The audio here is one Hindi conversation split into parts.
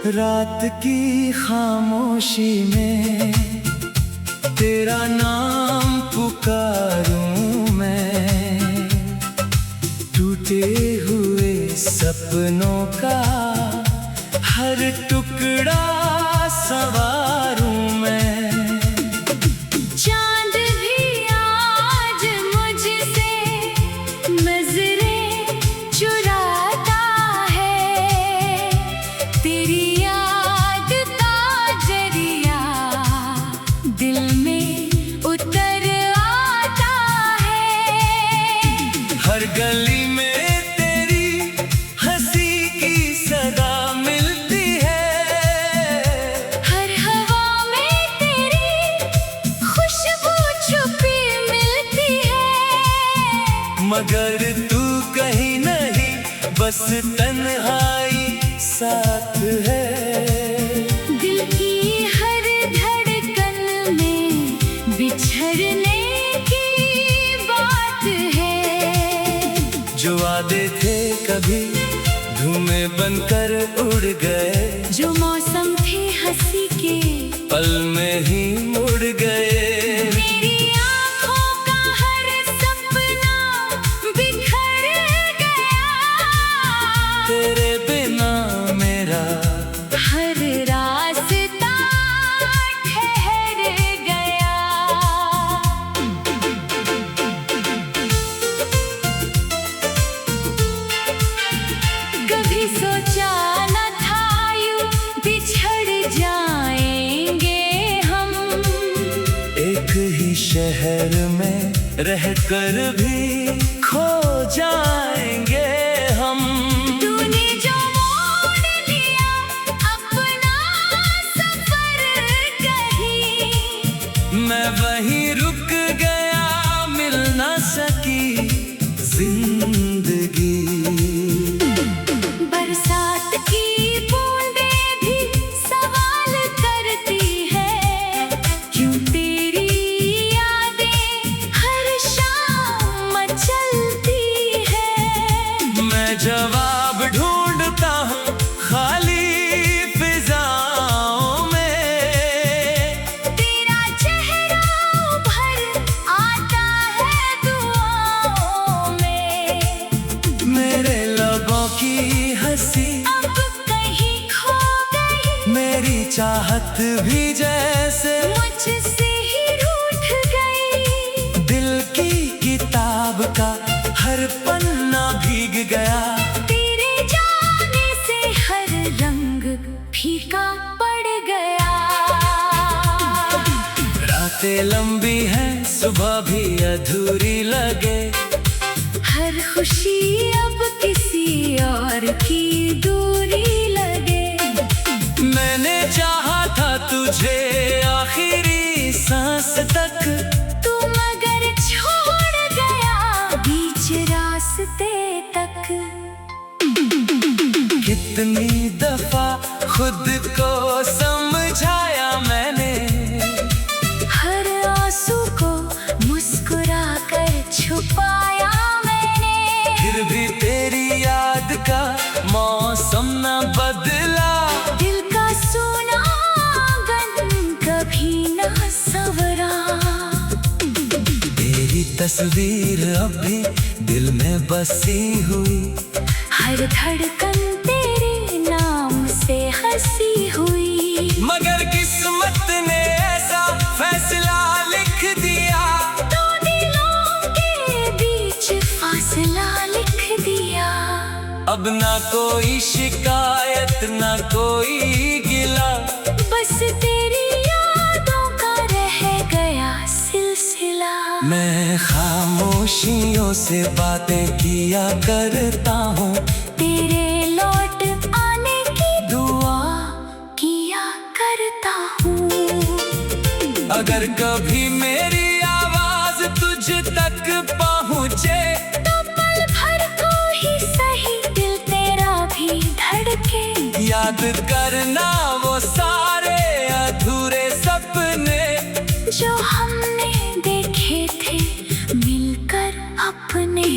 रात की खामोशी में तेरा नाम पुकारूं मैं, टूटे हुए सपनों का हर टुकड़ा संवारूं मैं। चांद भी आज मुझसे नजरें चुराता है, तेरी याद का जरिया दिल में उतर आता है। हर गली में तेरी हंसी की सदा मिलती है, हर हवा में तेरी खुशबू छुपी मिलती है। मगर तू कहीं नहीं, बस तन्हाई साथ है। दिल की हर धड़कन में बिछड़ने की बात है। जो वादे थे कभी धुएं बनकर उड़ गए, जो मौसम थे हंसी के पल में ही मुड़ गए। मेरी आँखों का हर सपना बिखर गया, तेरे बिना मेरा हर रास्ता ठहर गया। कभी सोचा न था यूं बिछड़ जाएंगे हम, एक ही शहर में रहकर भी खो जाएंगे हम। तूने जो मोड़ लिया अपना सफर कहीं, मैं वहीं रुक गया, मिल ना सकी जिंदगी। बरसात की बूंदें भी सवाल करती है, क्यों तेरी यादें हर शाम मचलती है। मैं जवाब ढूंढता हूँ खाली फिजाओं में, तेरा चेहरा उभर आता है दुआओं में। मेरे लबों की हंसी अब कहीं खो गई, मेरी चाहत भी जैसे मुझसे ही रूठ गई। दिल की किताब का हर पन्ना भीग गया। तेरे जाने से हर रंग फीका पड़ गया। रातें लंबी हैं, सुबह भी अधूरी लगे, हर खुशी अब किसी और की दूरी लगे। मैंने चाहा था तुझे आखिरी सांस तक, तू मगर छोड़ गया बीच रास्ते तक। कितनी दफा खुद को समझाया मैंने, हर आंसू को मुस्कुरा कर छुपाया मैंने। फिर भी तेरी याद का मौसम न बदला। दिल का सोना आंगन कभी न संवरा, तेरी तस्वीर अब भी दिल में बसी हुई, हर धड़कन तेरे नाम से हंसी हुई। मगर किस्मत ने ऐसा फैसला लिख दिया, दो दिलों के बीच फासला लिख दिया। अब ना कोई शिकायत ना कोई गिला, बस तेरी यादों का रह गया सिलसिला। मैं खामोशियों से बातें किया करता हूँ, तेरे लौट आने की दुआ किया करता हूँ। अगर कभी मेरी आवाज तुझ तक पहुँचे, तो पल भर को ही सही दिल तेरा भी धड़के। याद करना वो सारे अधूरे सपने, जो हमने देखे थे मिलकर अपने।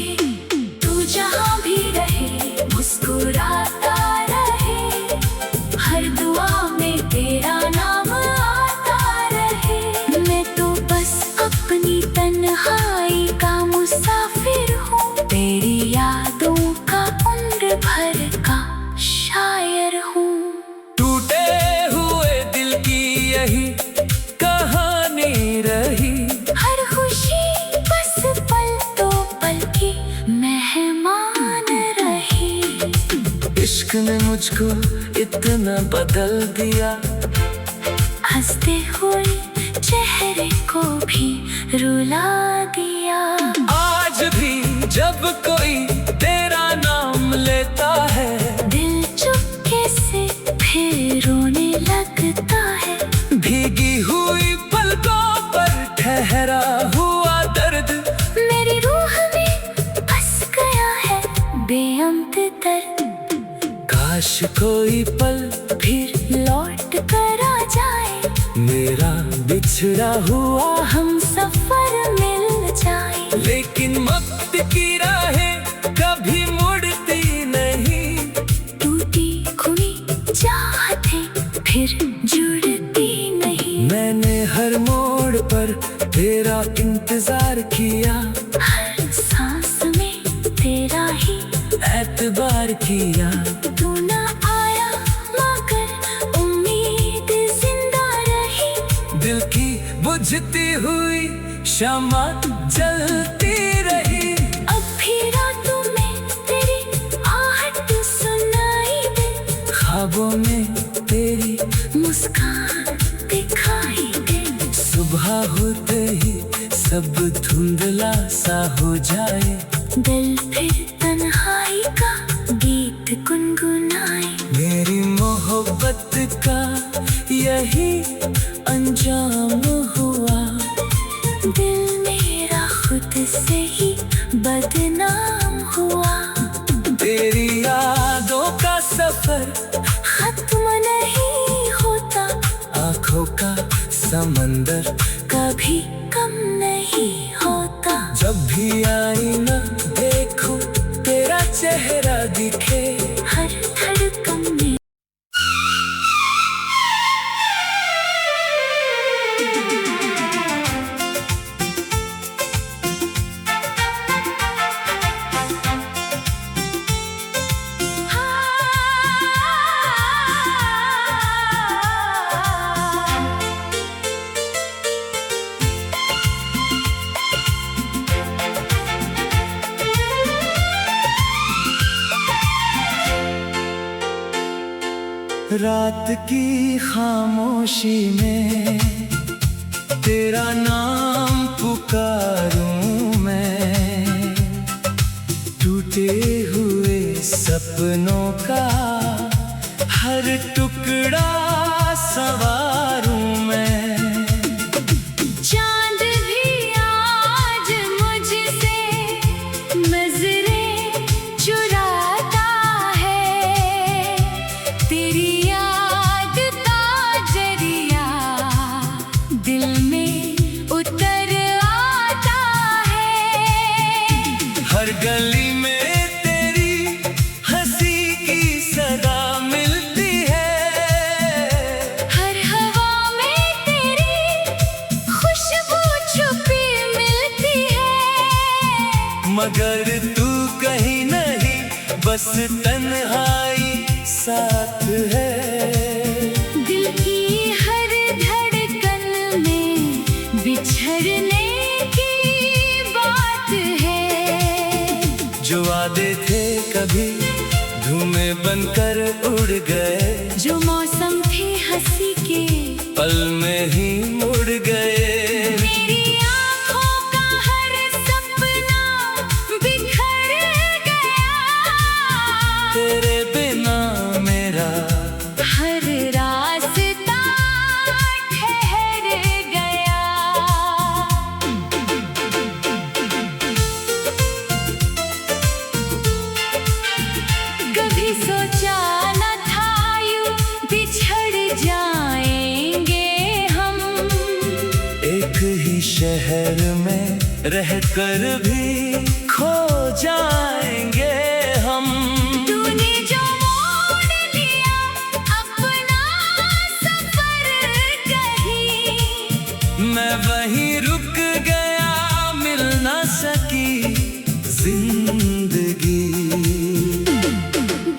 तू जहाँ भी रहे मुस्कुराता रहे, हर मुझको इतना बदल दिया। हंसते हुए चेहरे को भी रुला दिया। आज भी जब कोई तेरा नाम लेता है, दिल चुपके से फिर रोने लगता है। भीगी हुई पलकों पर ठहरा हुआ दर्द मेरी रूह में बस गया है बेअंत दर्द। काश कोई पल फिर लौट कर आ जाए, मेरा बिछड़ा हुआ हम सफर मिल जाए। लेकिन वक्त की राहें कभी मुड़ती नहीं। टूटी खुई चाहतें फिर जुड़ती नहीं। मैंने हर मोड़ पर तेरा इंतजार किया, हर सांस में तेरा ही एतबार किया। तू ना आया मगर उम्मीद जिंदा रही। दिल की बुझती हुई शमा जलती रही। अब भी रातों में तेरी आहट सुनाई दे, ख्वाबों में तेरी मुस्कान दिखाई दे। सुबह होते ही सब धुंधला सा हो जाए। दिल फिर तन्हाई का गीत गुनगुनाए। मेरी मोहब्बत का यही अंजाम हुआ। दिल मेरा खुद से ही बदनाम हुआ। तेरी यादों का सफर खत्म नहीं होता, आंखों का समंदर कभी कम नहीं होता। जब भी आईना देखूं तेरा चेहरा दिखे। हर धड़कन में रात की खामोशी में तेरा नाम पुकारूं मैं। टूटे हुए सपनों का हर टुकड़ा संवारूं मैं। चांद भी आज मुझसे नजरें चुराता है। तेरी याद का जरिया दिल में उतर आता है। हर गली में तेरी हंसी की सदा मिलती है। हर हवा में तेरी खुशबू छुपी मिलती है। मगर तू कहीं नहीं, बस तन्हाई साथ है। दिल की हर धड़कन में बिछड़ने की बात है। जो वादे थे कभी धुएं बनकर उड़ गए। जो मौसम थे हंसी के पल में ही मुड़ गए। मेरी आँखों का हर सपना बिखर गया। तेरे बिना मेरा हर रास्ता ठहर गया। कभी सोचा न था यूं बिछड़ जाएंगे हम। एक ही शहर में रहकर भी खो जाएंगे हम। तूने जो मोड़ लिया अपना सफर कहीं, मैं वहीं रुक गया, मिल ना सकी जिंदगी।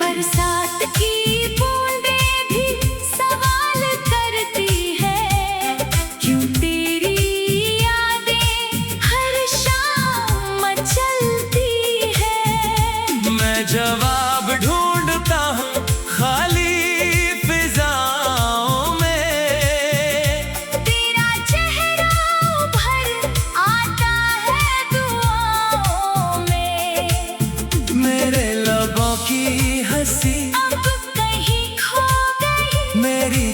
बरसात की बूंदें भी सवाल करती है। क्यों तेरी यादें हर शाम मचलती है। मैं जवाब ढूंढता हूँ खाली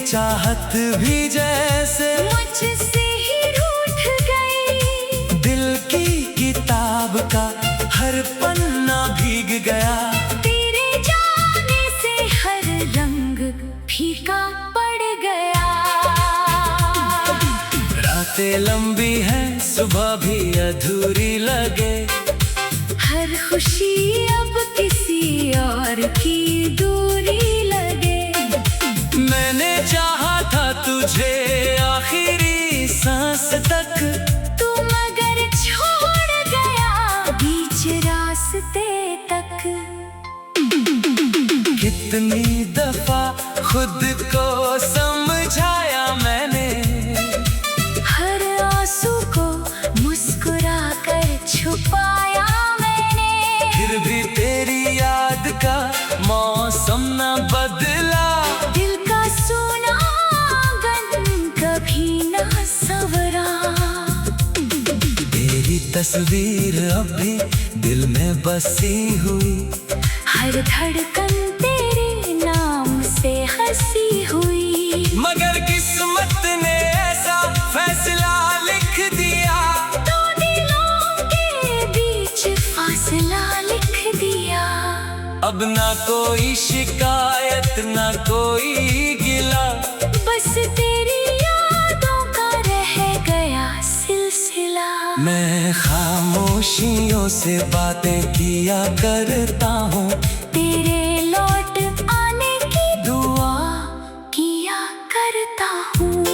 चाहत भी जैसे मुझसे ही रूठ गई। दिल की किताब का हर पन्ना भीग गया। तेरे जाने से हर रंग फीका पड़ गया। रातें लंबी हैं, सुबह भी अधूरी लगे। हर खुशी अब किसी और की दूरी लगे। मैंने चाहा था तुझे आखिरी सांस तक, तू मगर छोड़ गया बीच रास्ते तक। कितनी दफा खुद को समझाया मैंने, हर आंसू को मुस्कुरा कर छुपाया मैंने। फिर भी तेरी याद का मौसम न बदला। दिल का सोना आंगन कभी न संवरा। तेरी तस्वीर अब भी दिल में बसी हुई। हर धड़कन तेरे नाम से हंसी हुई। मगर किस्मत ने ऐसा फैसला लिख दिया। दो दिलों के बीच फासला लिख दिया। अब ना कोई शिकायत ना कोई गिला, बस तेरी यादों का रह गया सिलसिला। मैं खामोशियों से बातें किया करता हूँ, तेरे लौट आने की दुआ किया करता हूँ।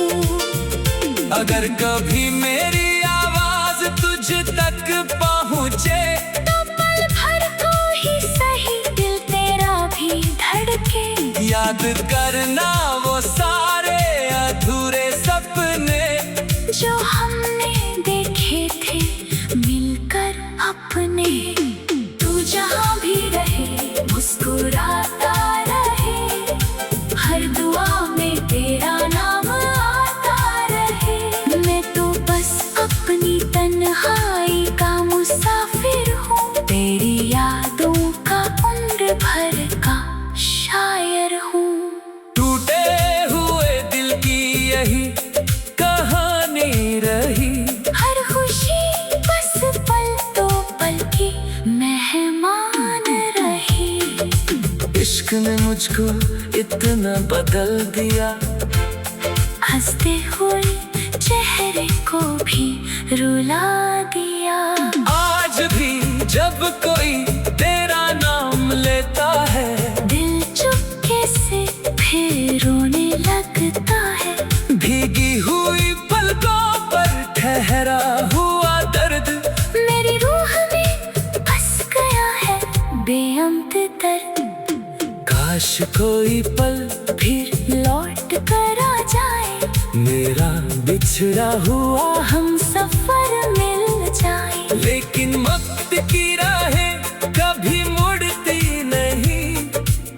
अगर कभी मेरी आवाज तुझ तक पहुँचे, तो पल भर को ही सही दिल तेरा भी धड़के। याद करना वो सारे अधूरे सपने जो हमने देखे थे मिलकर अपने। तू जहाँ भी रहे मुस्कुराता रहे, हर दुआ में तेरा नाम आता रहे। मैं तो बस अपनी तन्हाई का मुसाफिर हूँ, तेरी यादों का उम्र भर का शायर हूँ। टूटे हुए दिल की यही कहानी रही। हर खुशी बस पल तो पल की मेहमान रही। इश्क ने मुझको इतना बदल दिया, हंसते हुए चेहरे को भी रुला दिया। आज भी जब कोई तेरा नाम लेता है, दिल चुपके से फिर रोने लगता है। भीगी हुई पलकों पर ठहरा हुआ दर्द मेरी रूह में बस गया है बेअंत दर्द। काश कोई पल फिर लौट कर आ जाए, मेरा बिछड़ा हुआ हम सफर मिल जाए। लेकिन वक्त की राहें कभी मुड़ती नहीं।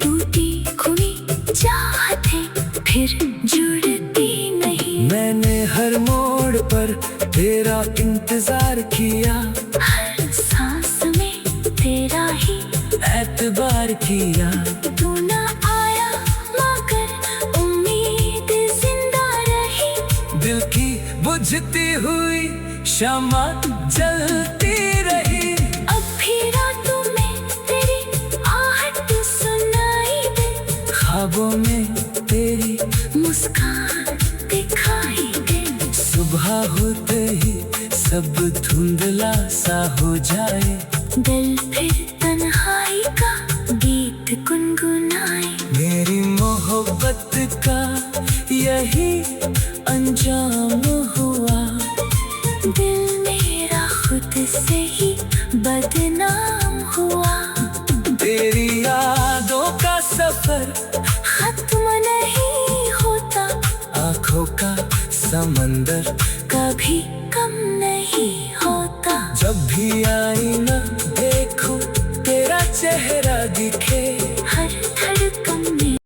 टूटी हुई चाहतें फिर जुड़ती नहीं। मैंने हर मोड़ पर तेरा इंतजार किया, हर सांस में तेरा ही एतबार किया। तू ना आया मगर उम्मीद जिंदा रही। दिल की बुझती हुई शमा जलती रही। अब भी रातों में तेरी आहट सुनाई दे। ख्वाबों में तेरी मुस्कान दिखाई दे। सुबह होते ही सब धुंधला सा हो जाए। दिल फिर तन्हाई का गीत गुनगुनाए। मेरी मोहब्बत का यही अंजाम हुआ। दिल मेरा खुद से ही बदनाम हुआ। तेरी यादों का सफर खत्म नहीं होता, आँखों का समंदर कभी कम नहीं होता। जब भी आईना देखूं तेरा चेहरा दिखे। हर धड़कन में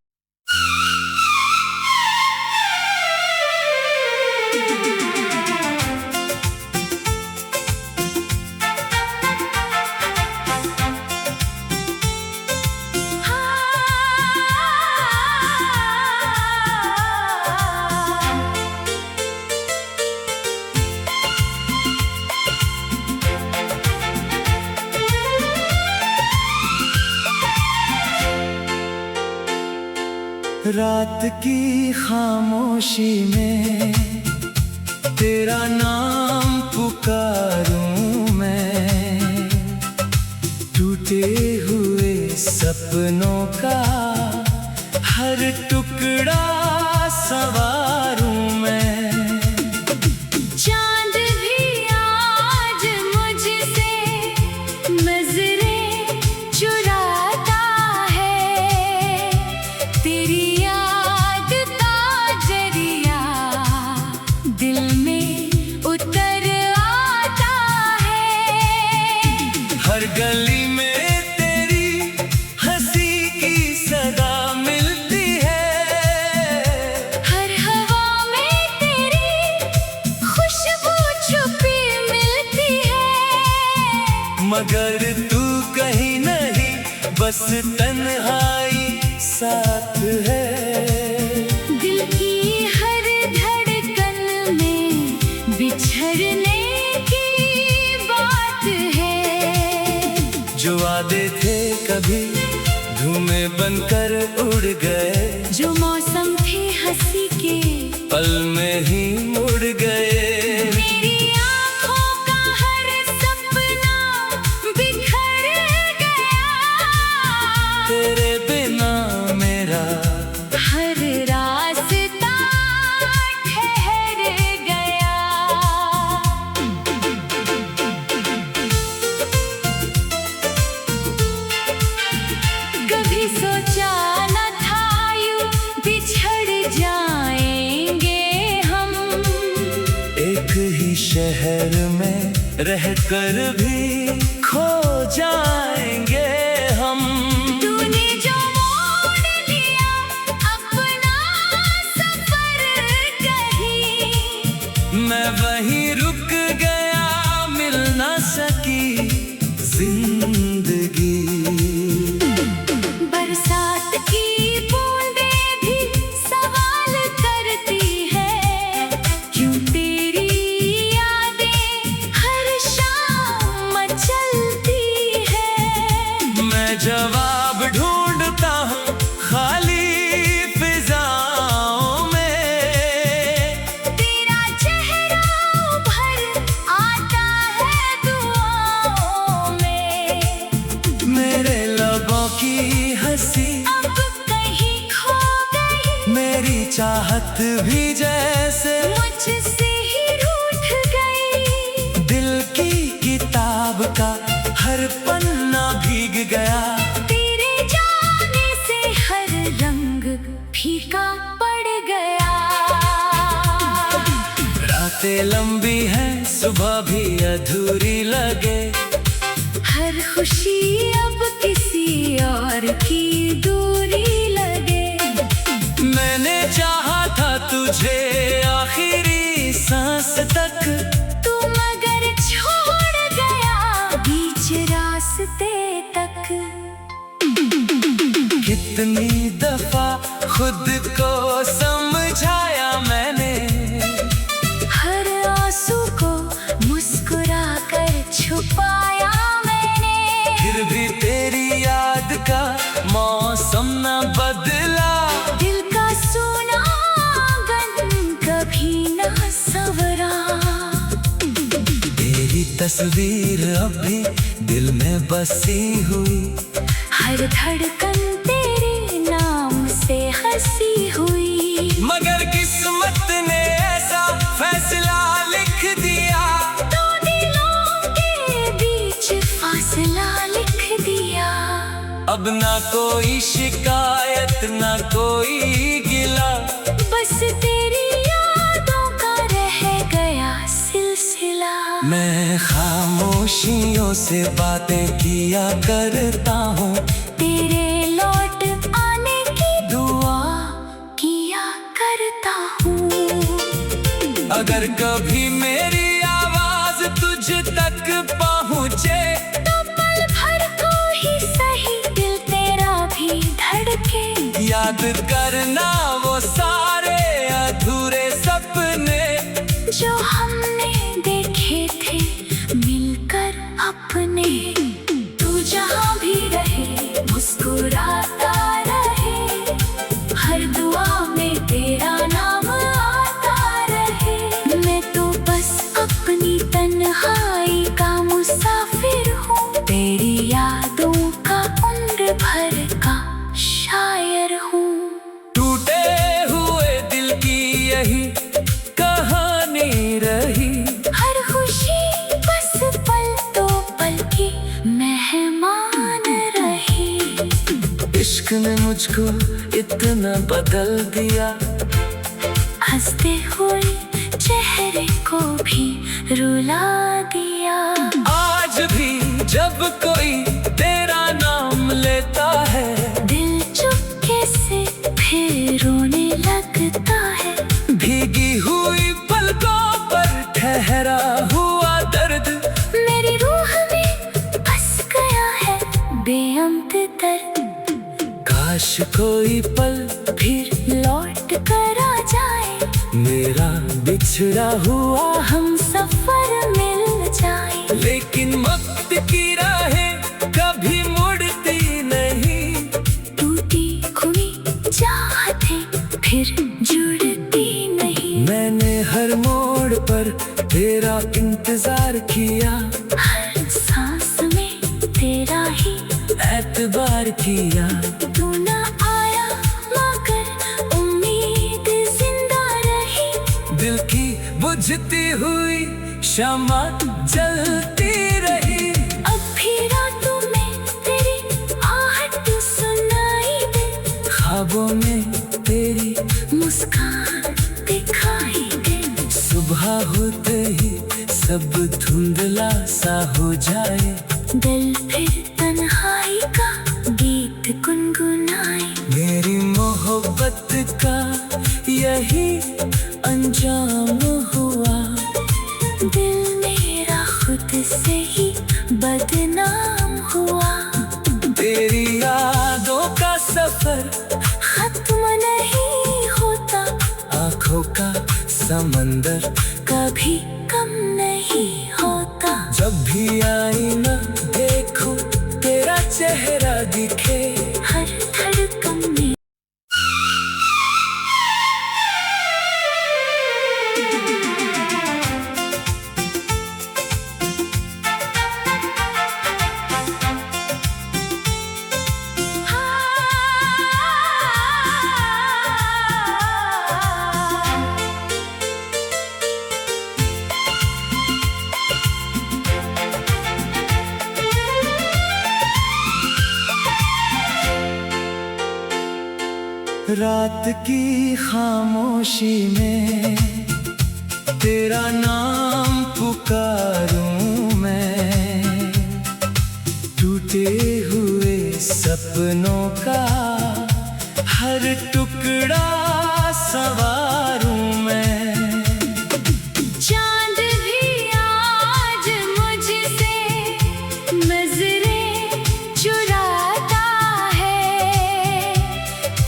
रात की खामोशी में तेरा नाम पुकारूं मैं, टूटे हुए सपनों का हर टुकड़ा संवारूं मैं। चांद भी आज मुझसे नजरें चुराता है, तेरी याद ताजरिया दिल में उतर आता है। हर गली में तेरी हंसी की सदा मिलती है, हर हवा में तेरी खुशबू छुपी मिलती है। मगर तू कहीं नहीं, बस तन्हाई साथ है। दिल की हर धड़कन में बिछड़ने की बात है। जो वादे थे कभी धूमें बनकर उड़ गए, जो मौसम थे हंसी के पल में ही मुड़ गए। मेरी आँखों का हर सपना बिखर गया, तेरे बिना मेरा हर रास्ता ठहर गया। कभी सोचा न था यूं बिछड़ जाएंगे हम, एक ही शहर में रहकर भी खो जाएंगे हम। तूने जो मोड़ लिया अपना सफर कहीं, मैं वहीं रुक गया, मिल ना सकी जिंदगी। बरसात की बूंदें भी सवाल करती है, क्यों तेरी यादें हर शाम मचलती है। मैं जवाब ढूंढता हूँ खाली फिजाओं में, तेरा चेहरा उभर आता है दुआओं में। मेरे लबों की हंसी अब कहीं खो गई, मेरी चाहत भी जैसे मुझसे ही रूठ गई। दिल की किताब का हर पन्ना भीग गया। तेरे जाने से हर रंग फीका पड़ गया। रातें लंबी हैं, सुबह भी अधूरी लगे, हर खुशी अब किसी और की दूरी लगे। मैंने चाहा था तुझे आखिरी सांस तक, तू मगर छोड़ गया बीच रास्ते तक। कितनी दफा खुद को समझाया मैंने, हर आंसू को मुस्कुरा कर छुपाया मैंने। फिर भी तेरी याद का मौसम न बदला। दिल का सोना आंगन कभी न संवरा, तेरी तस्वीर अब भी दिल में बसी हुई, हर धड़कन तेरे नाम से हंसी हुई। मगर किस्मत ने ऐसा फैसला लिख दिया, दो दिलों के बीच फासला लिख दिया। अब ना कोई शिकायत ना कोई गिला, बस तेरी यादों का रह गया सिलसिला। मैं खामोशियों से बातें किया करता हूँ, तेरे लौट आने की दुआ किया करता हूँ। अगर कभी मेरी आवाज तुझ तक पहुँचे, तो पल भर को ही सही दिल तेरा भी धड़के। याद करना वो सारे अधूरे सपने, जो हमने देखे थे मिलकर अपने। तू जहाँ भी रहे मुस्कुराता रहे, हर दुआ तेरा नाम आता रहे। मैं तो बस अपनी तन्हाई का मुसाफिर हूँ, तेरी यादों का उम्र भर का शायर हूँ। टूटे हुए दिल की यही कहानी रही, हर खुशी बस पल तो पल की मेहमान रही। इश्क ने मुझको इतना बदल दिया, हंसते हुए चेहरे को भी रुला दिया। आज भी जब कोई तेरा नाम लेता है, दिल चुपके से फिर रोने लगता है। भीगी हुई पलकों पर ठहरा हुआ दर्द, मेरी रूह में बस गया है बेअंत दर्द। काश कोई पल फिर लौट कर आ जाए, मेरा बिछड़ा हुआ हम सफर मिल जाए। लेकिन वक्त की राहें कभी मुड़ती नहीं, टूटी हुई चाहतें फिर जुड़ती नहीं। मैंने हर मोड़ पर तेरा इंतजार किया, हर सांस में तेरा ही एतबार किया। तू न आया मगर उम्मीद जिंदा रही। दिल की बुझती हुई शमा जलती रही, अब भी रातों में तेरी आहट सुनाई दे। ख्वाबों में तेरी मुस्कान दिखाई दे। सुबह होते ही सब धुंधला सा हो जाए, दिल फिर तन्हाई का गीत गुनगुनाए। मेरी मोहब्बत का यही अंजाम हुआ, दिल मेरा खुद से ही बदनाम हुआ। तेरी यादों का सफर खत्म नहीं होता, आंखों का समंदर कभी कम नहीं होता। जब भी आईना देखूं तेरा चेहरा दिखे, हर धड़कन में रात की खामोशी में तेरा नाम पुकारूं मैं, टूटे हुए सपनों का हर टुकड़ा संवारूं मैं। चांद भी आज मुझसे नजरें चुराता है।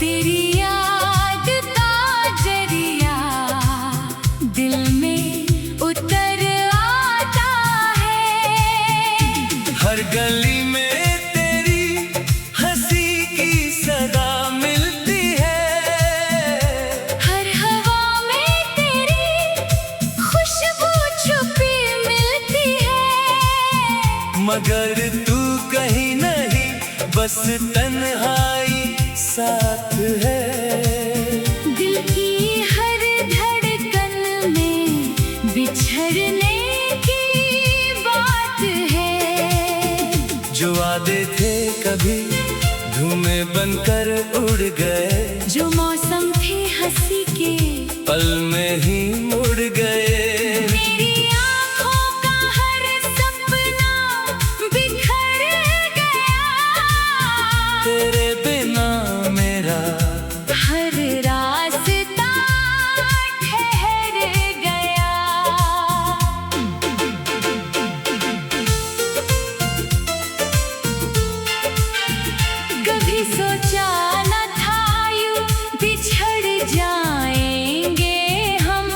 तेरी याद का जरिया दिल में उतर आता है। हर गली में तेरी हंसी की सदा मिलती है, हर हवा में तेरी खुशबू छुपी मिलती है। मगर तू कहीं नहीं, बस तन्हाई साथ है। दिल की हर धड़कन में बिछड़ने की बात है। जो वादे थे कभी धुएं बनकर उड़ गए, जो मौसम थे हंसी के पल में ही मुड़ गए। मेरी आँखों का हर सपना बिखर गया। तेरे बिना मेरा हर रास्ता ठहर गया। कभी सोचा न था यूं बिछड़ जाएंगे हम।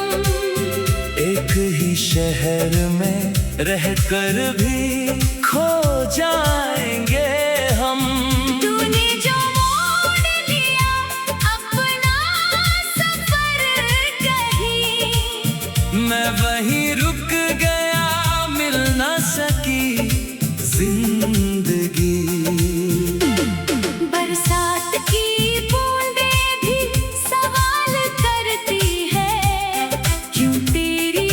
एक ही शहर में रहकर भी खो जाएंगे हम। तूने जो मोड़ लिया अपना सफर मैं वहीं रुक गया, मिल ना सकी जिंदगी। बरसात की बूंदें भी सवाल करती है, क्यों तेरी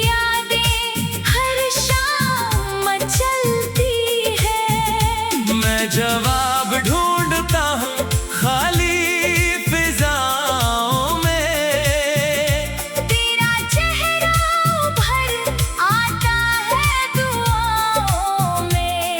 यादें हर शाम मचलती है। मैं जवाब ढूंढता हूँ खाली फिजाओं में, तेरा चेहरा उभर आता है दुआओं में।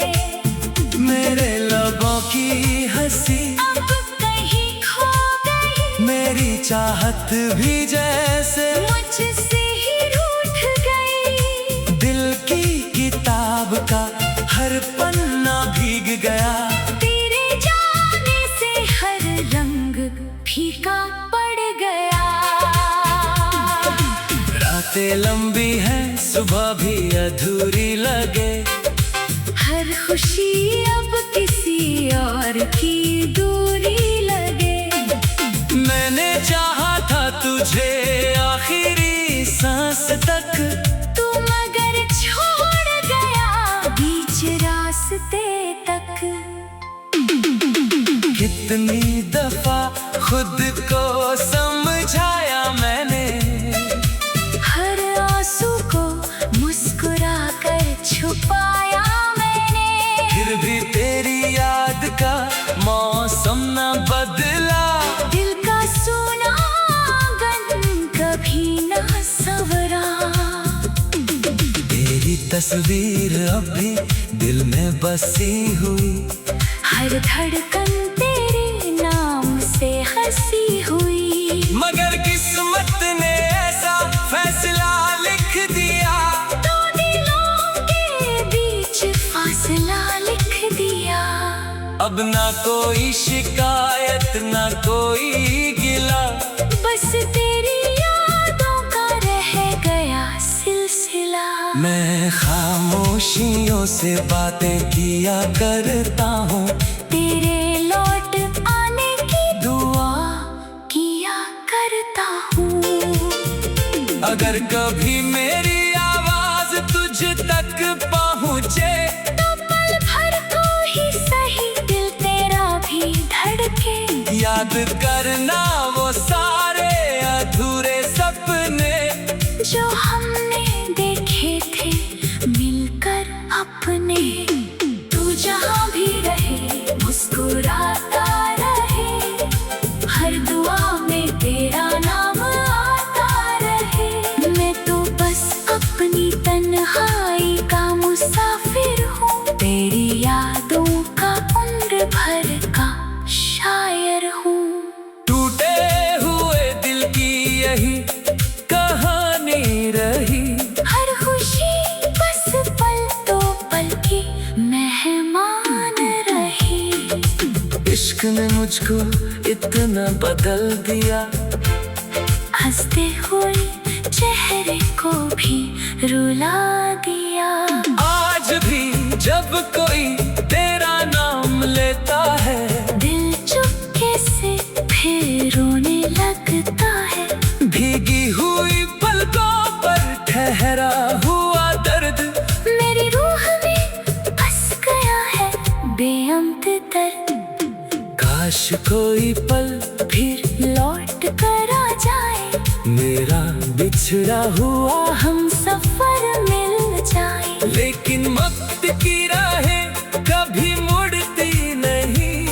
मेरे लबों की हंसी अब कहीं खो गई, मेरी चाहत भी जैसे मुझसे ही रूठ गई। दिल की किताब का हर पन्ना भीग गया, तेरे जाने से हर रंग फीका पड़ गया। रातें लंबी हैं, सुबह भी अधूरी लगे, हर खुशी अब किसी और की दूरी लगे। मैंने चाहा था तुझे आखिरी सांस तक, तू मगर छोड़ गया बीच रास्ते तक। कितनी दफा खुद को समझाया मैंने, हर आंसू को मुस्कुरा कर छुपाया मैंने। फिर भी तेरी याद का मौसम न बदला, दिल का सोना आंगन कभी ना संवरा। तेरी तस्वीर अब भी दिल में बसी हुई, हर धड़कन तेरे नाम से हंसी हुई। मगर किस्मत ने ऐसा फैसला लिख दिया, दो दिलों के बीच फासला लिख दिया। अब ना कोई शिकायत ना कोई गिला, बस तेरी यादों का रह गया सिलसिला। मैं खामोशियों से बातें किया करता हूँ, तेरे लौट आने की दुआ किया करता हूँ। अगर कभी मेरी आवाज तुझ तक पहुँचे, तो पल भर को ही सही दिल तेरा भी धड़के। याद करना वो सारे अधूरे सपने, जो हमने देखे थे मिलकर अपने। तू जहाँ भी रहे मुस्कुराता रहे, हर दुआ में तेरा नाम आता रहे। मैं तो बस अपनी तन्हाई का मुसाफिर हूँ, तेरी यादों का उम्र भर का शायर हूँ। टूटे हुए दिल की यही कहानी रही, हर खुशी बस पल तो पल की मेहमान रही। इश्क ने मुझको इतना बदल दिया, हंसते हुए चेहरे को भी रुला दिया। आज भी जब कोई तेरा नाम लेता है, दिल चुपके से फिर रोने लगता है। भीगी हुई पलकों पर ठहरा हुआ दर्द, मेरी रूह में बस गया है बेअंत दर्द। काश कोई पल फिर लौट कर आ जाए, मेरा बिछड़ा हुआ हम सफर मिल जाए। लेकिन वक्त की राहें कभी मुड़ती नहीं,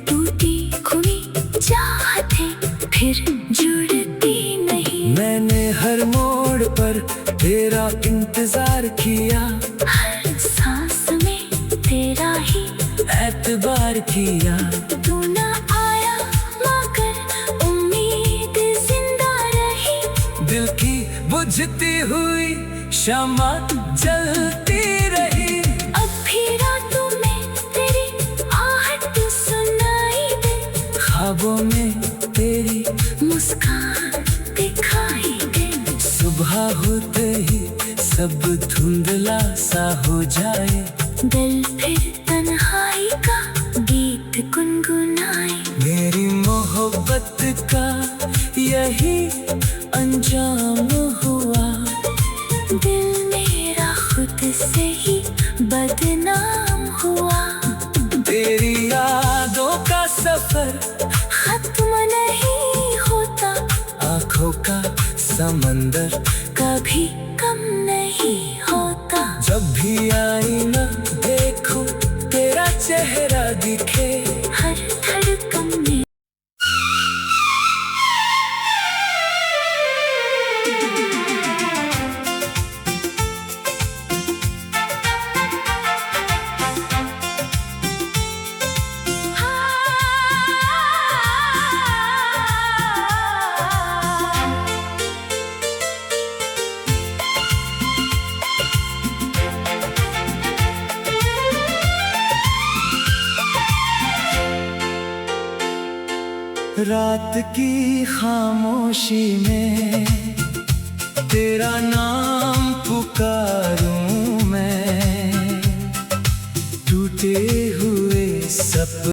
टूटी खुली चाहते फिर जुड़ती नहीं। मैंने हर मोड़ पर तेरा इंतजार किया, हर सांस में तेरा ही एतबार किया। तू ना आया मगर उम्मीद जिंदा रही। दिल की बुझती हुई शमा जलती रही, अब भी रातों में तेरी आहट सुनाई दे। ख्वाबों में तेरी मुस्कान दिखाई दे। सुबह होते ही सब धुंधला सा हो जाए, दिल फिर तन्हाई का गीत गुनगुनाए। मेरी मोहब्बत का यही अंजाम हुआ। आंखों का समंदर कभी कम नहीं होता। जब भी आईना देखो तेरा चेहरा दिखे, हर धड़कन में रात की खामोशी में तेरा नाम पुकारूं मैं, टूटे